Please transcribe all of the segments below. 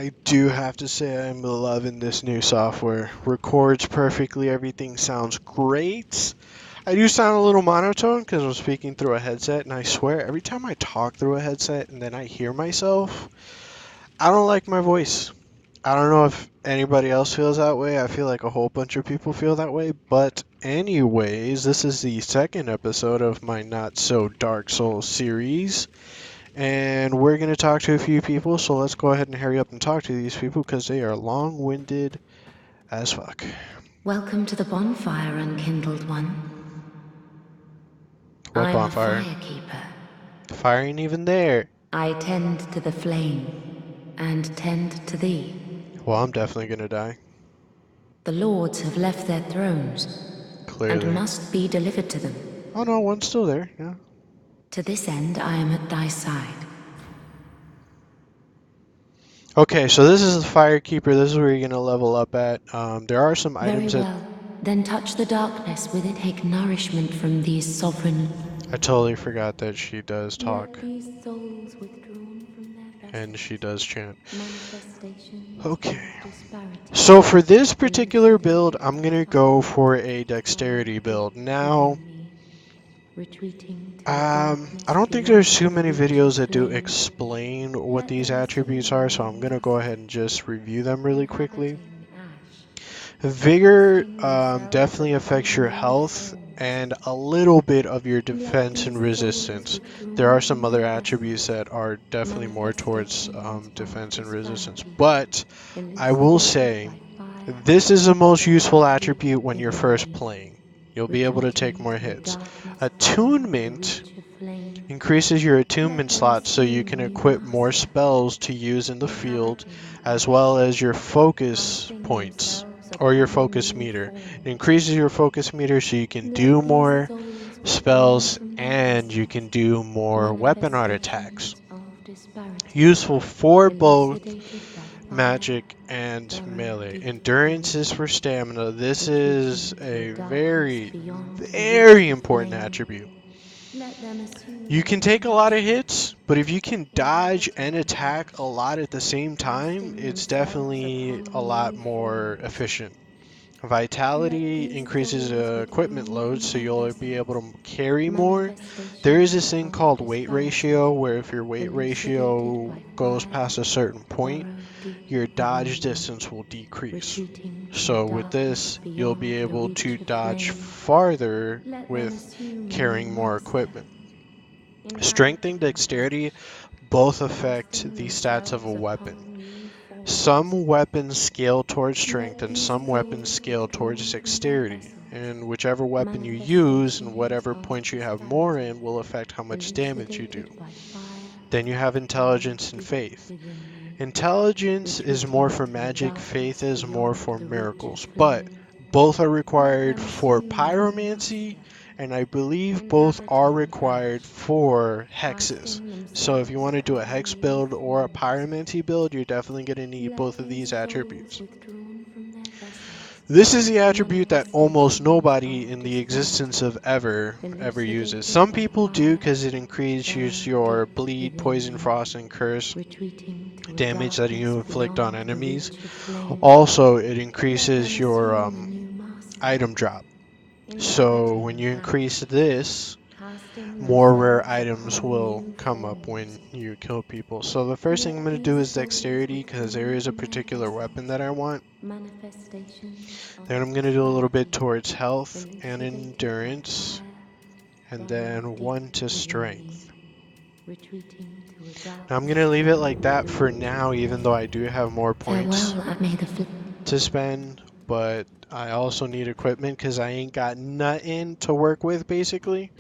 I do have to say I'm loving this new software. Records perfectly, everything sounds great. I do sound a little monotone because I'm speaking through a headset, and I swear every time I talk through a headset and then I hear myself, I don't like my voice. I don't know if anybody else feels that way. I feel like a whole bunch of people feel that way. But anyways, this is the second episode of my Not So Dark Souls series. And we're going to talk to a few people, so let's go ahead and hurry up and talk to these people because they are long-winded as fuck. Welcome to the bonfire, unkindled one. What I'm bonfire? a firekeeper. The fire ain't even there. I tend to the flame, and tend to thee. Well, I'm definitely going to die. The lords have left their thrones, Clearly. and must be delivered to them. Oh no, one's still there, yeah. To this end, I am at thy side. Okay, so this is the Firekeeper. This is where you're going to level up at. There are some items Very well. Then touch the darkness, with it take nourishment from these sovereign. I totally forgot that she does talk. Let these souls withdrawn from their And she does chant. manifestations Okay. of disparity. So for this particular build, I'm going to go for a dexterity build. Now, I don't think there's too many videos that do explain what these attributes are, so I'm going to go ahead and just review them really quickly. Vigor definitely affects your health and a little bit of your defense and resistance. There are some other attributes that are definitely more towards defense and resistance, but I will say this is the most useful attribute when you're first playing. You'll be able to take more hits. Attunement increases your attunement slots so you can equip more spells to use in the field, as well as your focus points or your focus meter. It increases your focus meter so you can do more spells and you can do more weapon art attacks. Useful for both magic and melee. Endurance is for stamina. This is a very, very important attribute. You can take a lot of hits, but if you can dodge and attack a lot at the same time, it's definitely a lot more efficient. Vitality increases equipment load, so you'll be able to carry more. There is this thing called weight ratio, where if your weight ratio goes past a certain point, your dodge distance will decrease. So with this, you'll be able to dodge farther with carrying more equipment. Strength and dexterity both affect the stats of a weapon. Some weapons scale towards strength and some weapons scale towards dexterity, and whichever weapon you use and whatever points you have more in will affect how much damage you do. Then you have intelligence and faith. Intelligence is more for magic, faith is more for miracles, but both are required for pyromancy, and I believe both are required for hexes. So if you want to do a hex build or a pyromancy build, you're definitely going to need both of these attributes. This is the attribute that almost nobody in the existence of ever uses. Some people do because it increases your bleed, poison, frost, and curse damage that you inflict on enemies. Also, it increases your item drop. So when you increase this, more rare items will come up when you kill people. So the first thing I'm going to do is dexterity, because there is a particular weapon that I want. Then I'm going to do a little bit towards health and endurance, and then one to strength. Now I'm going to leave it like that for now, even though I do have more points to spend, but I also need equipment because I ain't got nothing to work with, basically.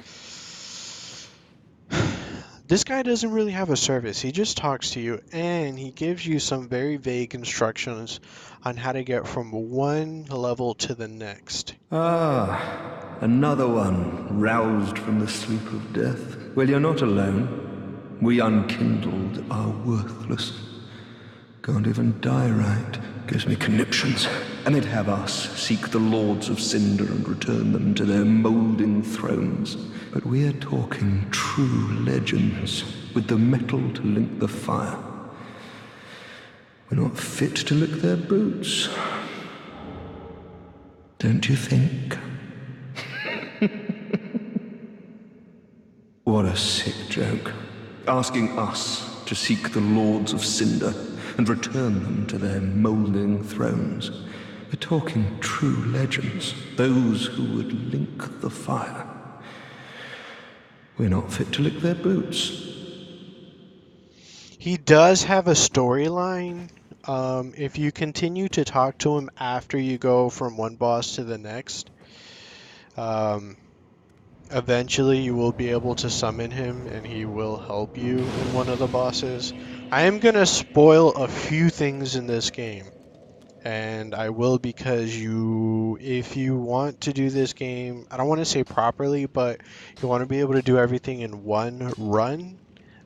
This guy doesn't really have a service. He just talks to you, and he gives you some very vague instructions on how to get from one level to the next. Ah, another one, roused from the sleep of death. Well, you're not alone. We unkindled are worthless. Can't even die right. Gives me conniptions. And they'd have us seek the lords of cinder and return them to their moulding thrones. But we're talking true legends, with the metal to link the fire. We're not fit to lick their boots. Don't you think? What a sick joke. Asking us to seek the Lords of Cinder and return them to their moulding thrones. We're talking true legends, those who would link the fire. We're not fit to lick their boots. He does have a storyline. If you continue to talk to him after you go from one boss to the next, um, eventually you will be able to summon him and he will help you in one of the bosses. I am going to spoil a few things in this game. And I will because if you want to do this game, I don't want to say properly, but you want to be able to do everything in one run,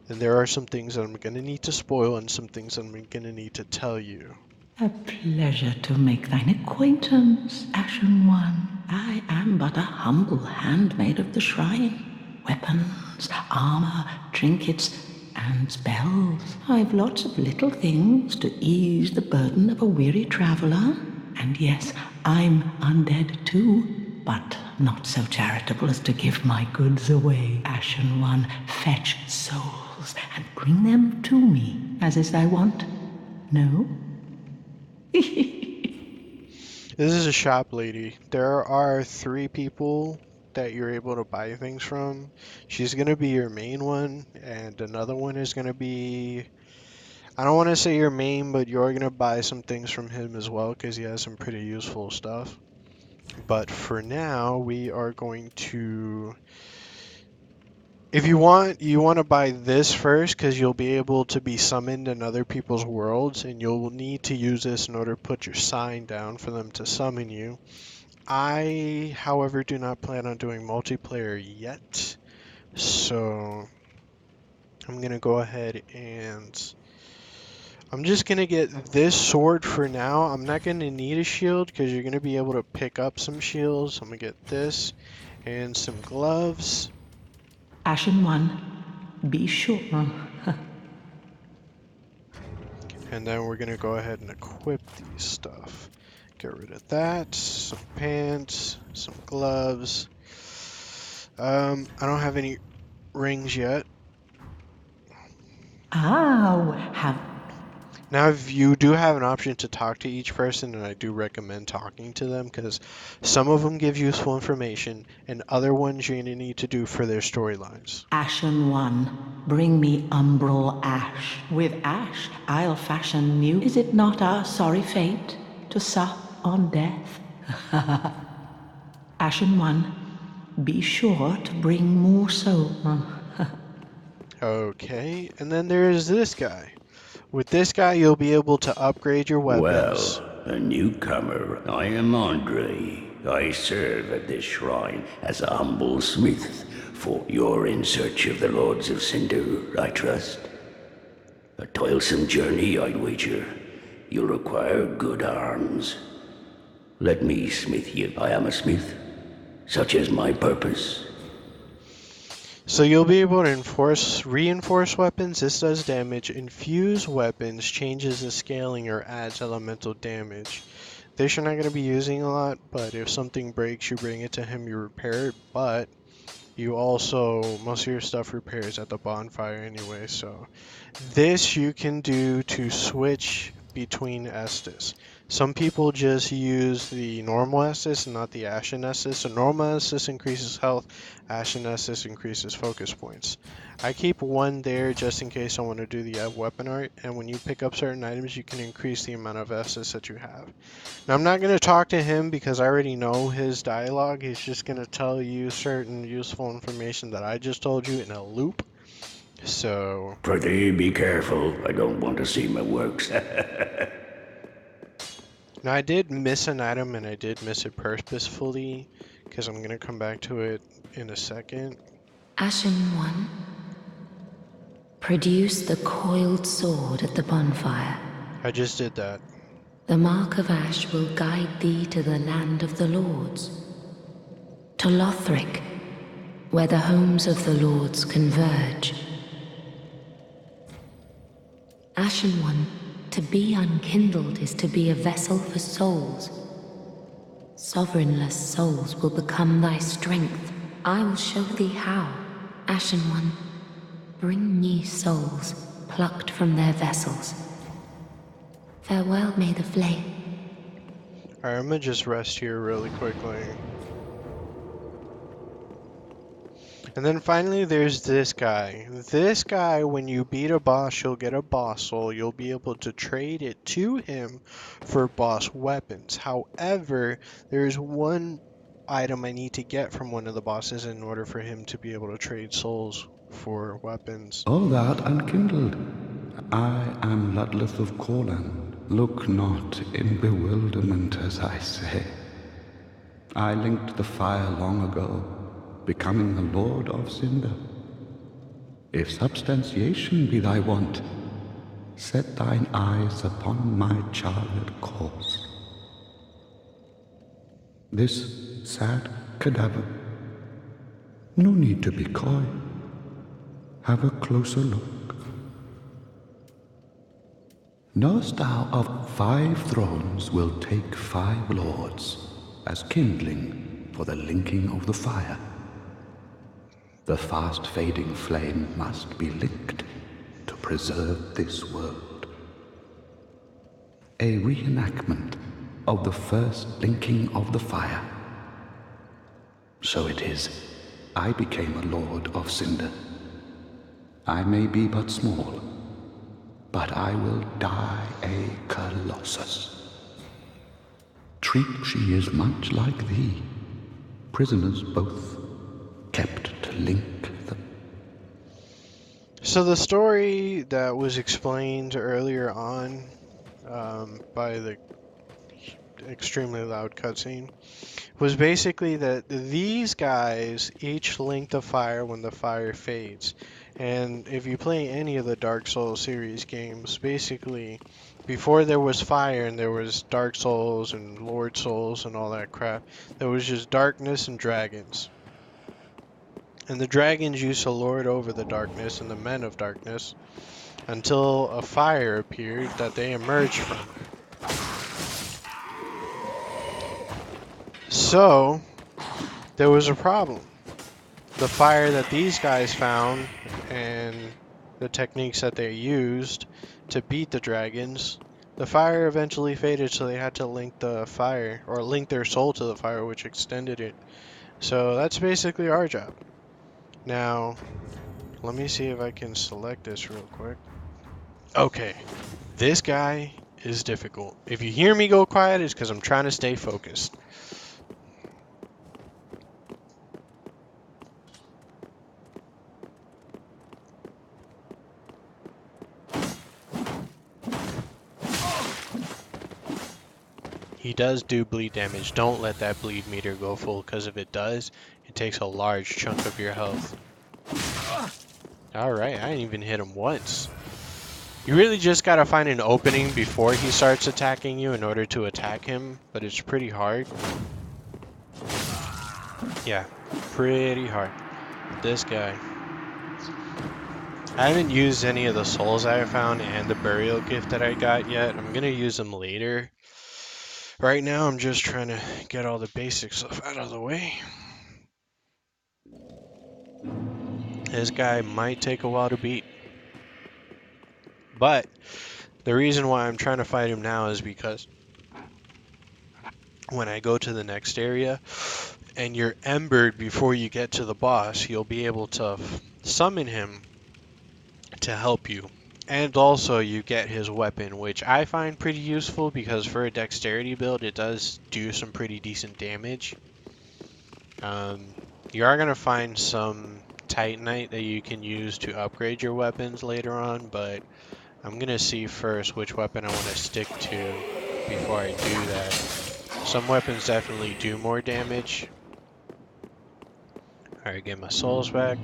then there are some things that I'm going to need to spoil and some things that I'm going to need to tell you. A pleasure to make thine acquaintance, Ashen One. I am but a humble handmaid of the shrine. Weapons, armor, trinkets, and spells. I've lots of little things to ease the burden of a weary traveler. And yes, I'm undead too, but not so charitable as to give my goods away. Ashen One, fetch souls and bring them to me, as is thy wont. No? This is a shop lady. There are 3 people that you're able to buy things from. She's going to be your main one, and another one is going to be, I don't want to say your main, but you're going to buy some things from him as well because he has some pretty useful stuff. But for now, we are going to, if you want to buy this first because you'll be able to be summoned in other people's worlds, and you'll need to use this in order to put your sign down for them to summon you. I, however, do not plan on doing multiplayer yet, so I'm going to go ahead and I'm just going to get this sword for now. I'm not going to need a shield because you're going to be able to pick up some shields. I'm going to get this and some gloves. Ashen One, be sure. And then we're going to go ahead and equip these stuff. Get rid of that, some pants, some gloves. I don't have any rings yet. Have Now, if you do have an option to talk to each person, and I do recommend talking to them because some of them give useful information, and other ones you're going to need to do for their storylines. Ashen One, bring me umbral ash. With ash, I'll fashion new. Is it not our sorry fate to sup on death? Ashen One, be sure to bring more soul. Okay, and then there's this guy. With this guy, you'll be able to upgrade your weapons. Well, a newcomer. I am Andre. I serve at this shrine as a humble smith, for you're in search of the Lords of Cinder, I trust. A toilsome journey, I'd wager. You'll require good arms. Let me smith you. I am a smith. Such is my purpose. So you'll be able to reinforce weapons. This does damage. Infuse weapons changes the scaling or adds elemental damage. This you're not going to be using a lot, but if something breaks, you bring it to him, you repair it. But you also, most of your stuff repairs at the bonfire anyway. So this you can do to switch between Estus. Some people just use the normal Estus and not the Ashen Estus. So normal Estus increases health, Ashen Estus increases focus points. I keep one there just in case I want to do the weapon art, and when you pick up certain items you can increase the amount of Estus that you have. Now I'm not going to talk to him because I already know his dialogue. He's just going to tell you certain useful information that I just told you in a loop. So Prithee, be careful. I don't want to see my works. now I did miss an item, and I did miss it purposefully because I'm going to come back to it in a second. Ashen One, produce the coiled sword at the bonfire. I just did that. The mark of ash will guide thee to the land of the lords. To Lothric, where the homes of the lords converge. Ashen One, To be unkindled is to be a vessel for souls. Sovereignless souls will become thy strength. I will show thee how. Ashen One, bring me souls plucked from their vessels. Farewell, may the flame. Alright, I'm gonna just rest here really quickly. And then finally there's this guy. This guy, when you beat a boss, you'll get a boss soul. You'll be able to trade it to him for boss weapons. However, there's one item I need to get from one of the bosses in order for him to be able to trade souls for weapons. O thou unkindled, I am Ludleth of Corland. Look not in bewilderment as I say. I linked the fire long ago, becoming the Lord of Cinder. If substantiation be thy want, set thine eyes upon my charred course. This sad cadaver, no need to be coy. Have a closer look. Knowest thou of 5 thrones will take 5 lords as kindling for the linking of the fire? The fast fading flame must be linked to preserve this world. A reenactment of the first linking of the fire. So it is, I became a Lord of Cinder. I may be but small, but I will die a colossus. Treat she is much like thee, prisoners both, kept to link them. So the story that was explained earlier on by the extremely loud cutscene was basically that these guys each link the fire when the fire fades. And if you play any of the Dark Souls series games, basically before there was fire and there was Dark Souls and Lord Souls and all that crap, there was just darkness and dragons. And the dragons used to lord over the darkness and the men of darkness until a fire appeared that they emerged from. So, there was a problem. The fire that these guys found and the techniques that they used to beat the dragons, the fire eventually faded, so they had to link the fire, or link their soul to the fire, which extended it. So that's basically our job. Now, let me see if I can select this real quick. Okay, this guy is difficult. If you hear me go quiet, it's because I'm trying to stay focused. He does do bleed damage. Don't let that bleed meter go full, because if it does, it takes a large chunk of your health. Alright, I didn't even hit him once. You really just gotta find an opening before he starts attacking you in order to attack him, but it's pretty hard. Yeah, pretty hard. This guy. I haven't used any of the souls I found and the burial gift that I got yet. I'm gonna use them later. Right now, I'm just trying to get all the basic stuff out of the way. This guy might take a while to beat. But the reason why I'm trying to fight him now is because when I go to the next area and you're embered before you get to the boss, you'll be able to summon him to help you. And also you get his weapon, which I find pretty useful because for a dexterity build it does do some pretty decent damage. You are going to find some Titanite that you can use to upgrade your weapons later on, but I'm going to see first which weapon I want to stick to before I do that. Some weapons definitely do more damage. Alright, get my souls back.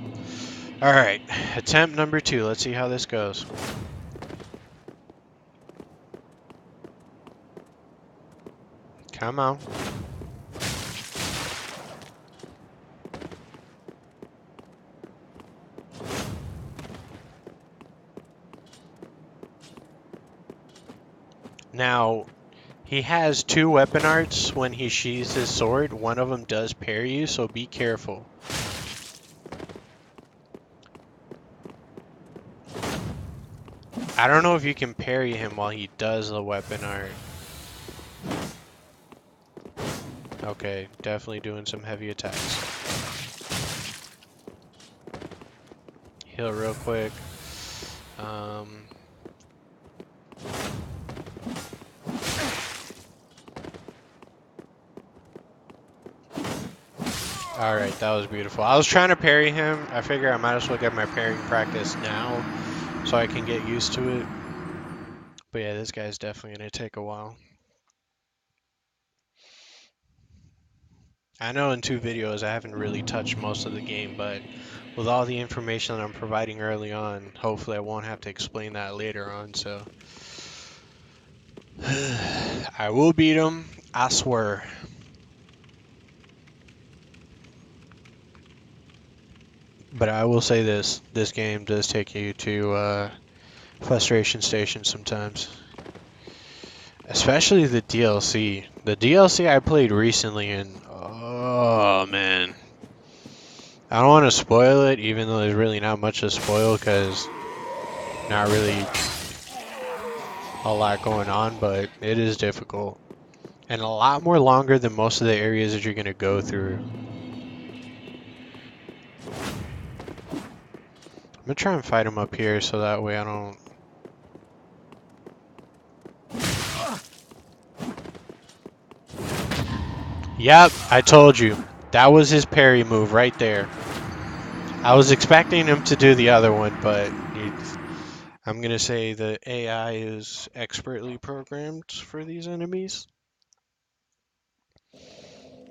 Alright, attempt number 2. Let's see how this goes. Come on. Now, he has 2 weapon arts when he sheathes his sword. One of them does parry you, so be careful. I don't know if you can parry him while he does the weapon art. Okay, definitely doing some heavy attacks. Heal real quick. Alright, that was beautiful. I was trying to parry him. I figure I might as well get my parrying practice now so I can get used to it. But yeah, this guy's definitely going to take a while. I know in 2 videos I haven't really touched most of the game, but with all the information that I'm providing early on, hopefully I won't have to explain that later on, so... I will beat him, I swear. But I will say this game does take you to frustration station sometimes. Especially the DLC. The DLC I played recently and oh man. I don't want to spoil it even though there's really not much to spoil because not really a lot going on, but it is difficult. And a lot more longer than most of the areas that you're going to go through. I'm going to try and fight him up here so that way I don't... Yep, I told you. That was his parry move right there. I was expecting him to do the other one, but I'm going to say the AI is expertly programmed for these enemies.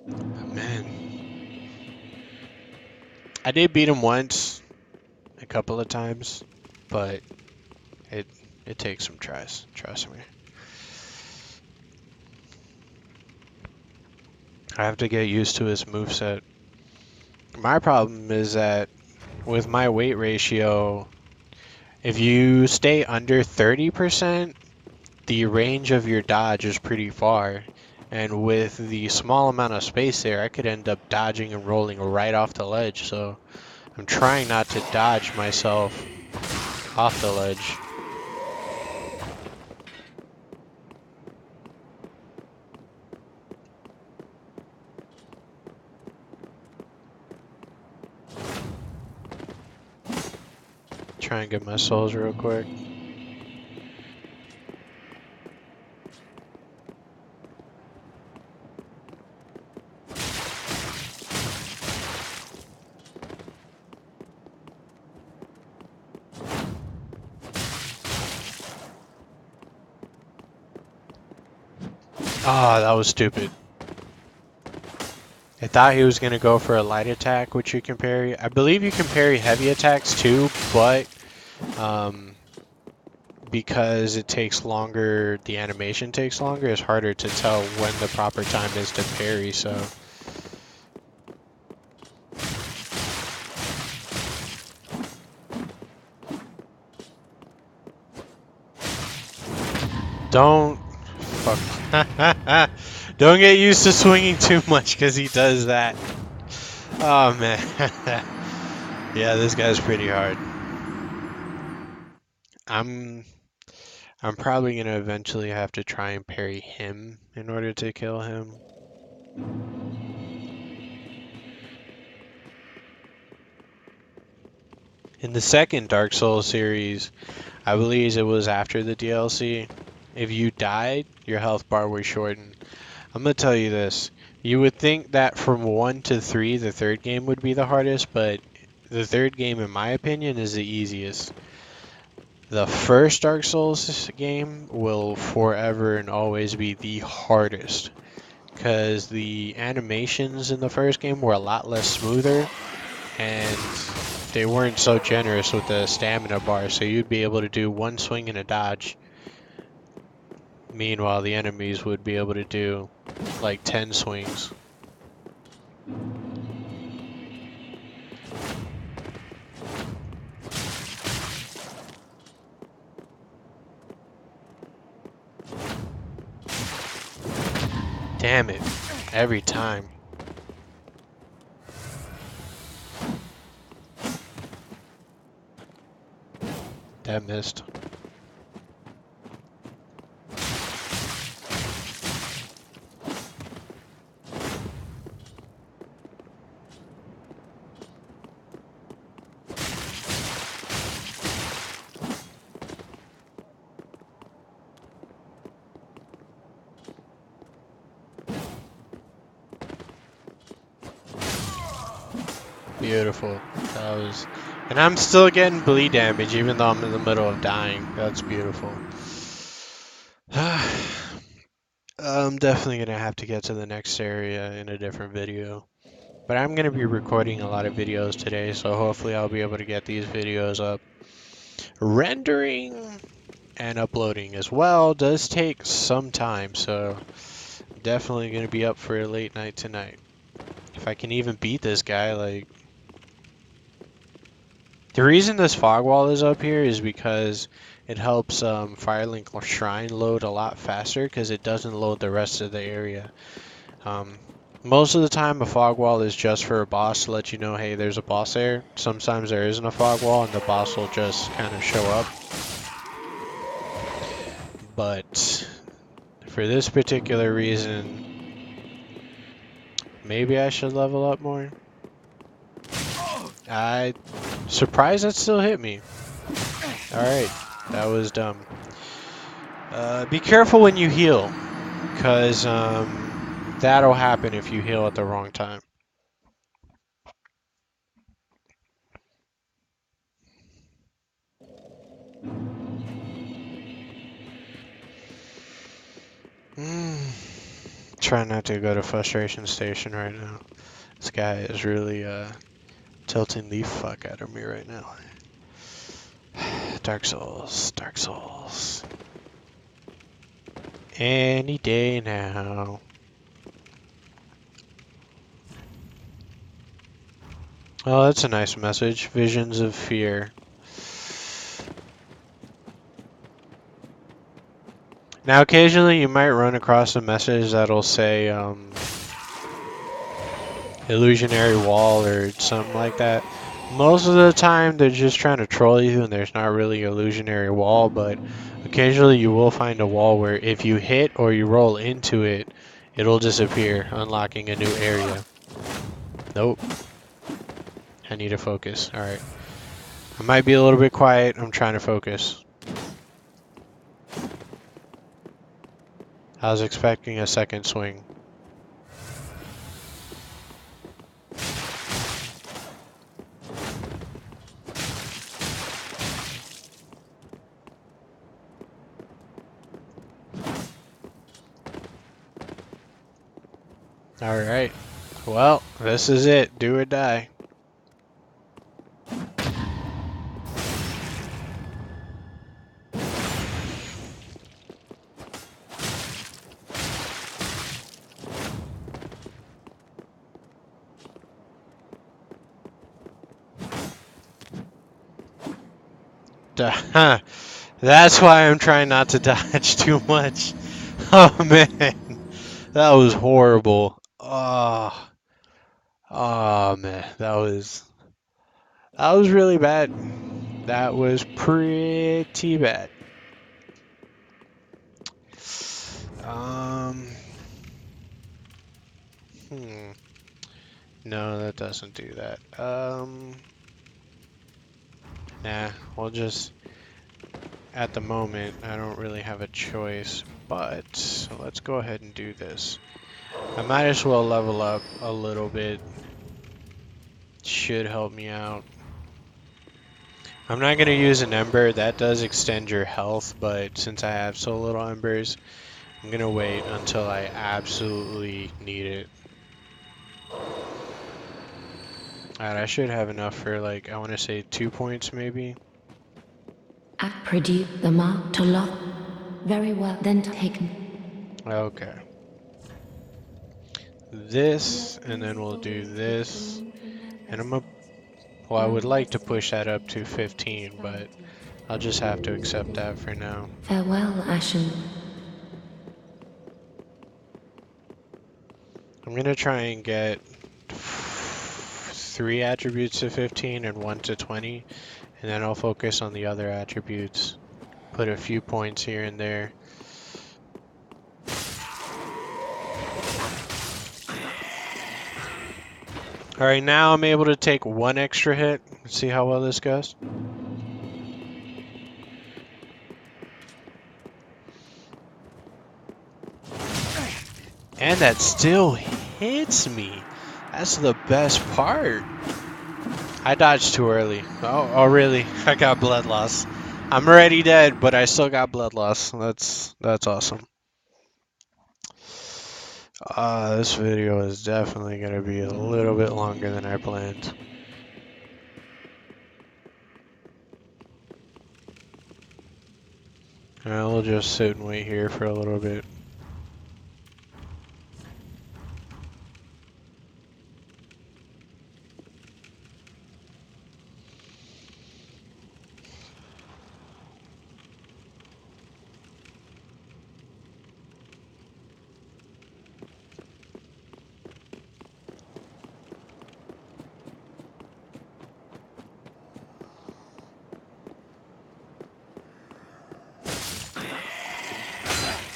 Man. I did beat him once, a couple of times, but it takes some tries, trust me. I have to get used to his moveset. My problem is that with my weight ratio, if you stay under 30%, the range of your dodge is pretty far. And with the small amount of space there, I could end up dodging and rolling right off the ledge. So I'm trying not to dodge myself off the ledge. Try and get my souls real quick. Ah, that was stupid. I thought he was going to go for a light attack, which you can parry. I believe you can parry heavy attacks too, but because it takes longer, the animation takes longer, it's harder to tell when the proper time is to parry, so... Don't... Fuck. Don't get used to swinging too much, because he does that. Oh, man. Yeah, this guy's pretty hard. I'm probably gonna eventually have to try and parry him in order to kill him. In the second Dark Souls series, I believe it was after the DLC, if you died, your health bar was shortened. I'm gonna tell you this. You would think that from 1 to 3, the third game would be the hardest, but the third game, in my opinion, is the easiest. The first Dark Souls game will forever and always be the hardest, because the animations in the first game were a lot less smoother, and they weren't so generous with the stamina bar, so you'd be able to do one swing and a dodge. Meanwhile, the enemies would be able to do like 10 swings. Damn it. Every time. That missed. Beautiful. That was, and I'm still getting bleed damage even though I'm in the middle of dying. That's beautiful. I'm definitely gonna have to get to the next area in a different video. But I'm gonna be recording a lot of videos today, so hopefully I'll be able to get these videos up. Rendering and uploading as well does take some time, so definitely gonna be up for a late night tonight. If I can even beat this guy, like... The reason this fog wall is up here is because it helps Firelink Shrine load a lot faster because it doesn't load the rest of the area. Most of the time a fog wall is just for a boss to let you know, hey, there's a boss there. Sometimes there isn't a fog wall and the boss will just kind of show up. But for this particular reason, maybe I should level up more. I surprised that still hit me. Alright, that was dumb. Be careful when you heal, because that'll happen if you heal at the wrong time. Try not to go to frustration station right now. This guy is really tilting the fuck out of me right now. Dark Souls, Dark Souls. Any day now. Oh, that's a nice message. Visions of fear. Now, occasionally you might run across a message that'll say illusionary wall or something like that. Most of the time they're just trying to troll you and there's not really an illusionary wall, but occasionally you will find a wall where if you hit or you roll into it, it'll disappear, unlocking a new area. Nope. I need to focus. Alright. I might be a little bit quiet. I'm trying to focus. I was expecting a second swing. Alright. Well, this is it. Do or die. That's why I'm trying not to dodge too much. Oh man, that was horrible. Oh, oh man, that was really bad. That was pretty bad. Um, no, that doesn't do that. Nah, we'll just. At the moment, I don't really have a choice, but let's go ahead and do this. I might as well level up a little bit. Should help me out. I'm not going to use an ember. That does extend your health, but since I have so little embers, I'm going to wait until I absolutely need it. Alright, I should have enough for, like, I want to say 2 points maybe. I produce the mark to lock. Very well, then taken. Okay. This, and then we'll do this. And I'm gonna, well, I would like to push that up to 15, but I'll just have to accept that for now. Farewell, Ashen. I'm gonna try and get 3 attributes to 15 and 1 to 20, and then I'll focus on the other attributes. Put a few points here and there. Alright, now I'm able to take 1 extra hit. Let's see how well this goes. And that still hits me. That's the best part. I dodged too early. Oh really? I got blood loss. I'm already dead, but I still got blood loss. That's awesome. This video is definitely gonna be a little bit longer than I planned. We'll just sit and wait here for a little bit.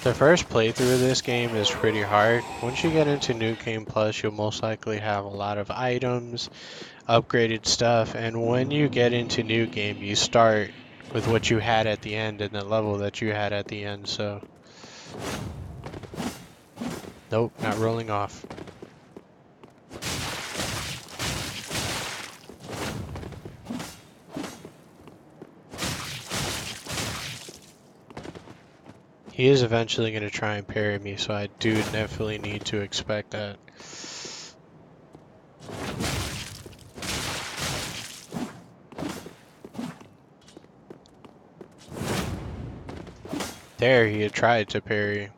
The first playthrough of this game is pretty hard. Once you get into New Game Plus, you'll most likely have a lot of items, upgraded stuff, and when you get into New Game, you start with what you had at the end and the level that you had at the end, so... Nope, not rolling off. He is eventually going to try and parry me, so I do definitely need to expect that. There, he had tried to parry.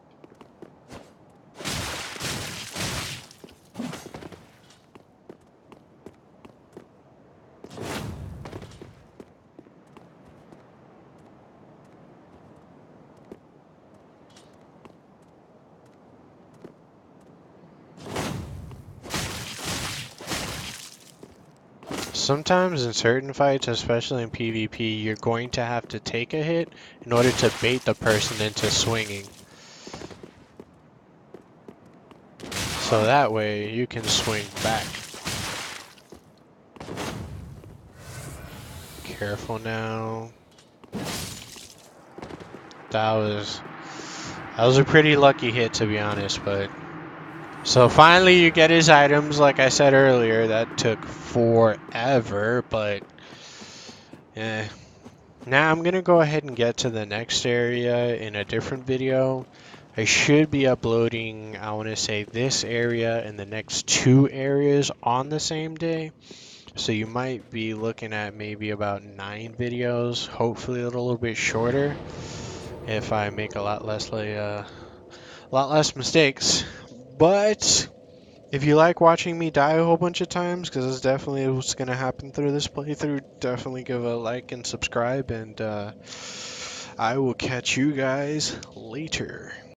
Sometimes in certain fights, especially in PvP, you're going to have to take a hit in order to bait the person into swinging. So that way you can swing back. Careful now. That was a pretty lucky hit, to be honest, but... So finally you get his items, like I said earlier. That took forever, but... eh. Now I'm gonna go ahead and get to the next area in a different video. I should be uploading, I want to say, this area and the next 2 areas on the same day. So you might be looking at maybe about 9 videos, hopefully a little bit shorter, if I make a lot less mistakes. But if you like watching me die a whole bunch of times, because that's definitely what's going to happen through this playthrough, definitely give a like and subscribe, and I will catch you guys later.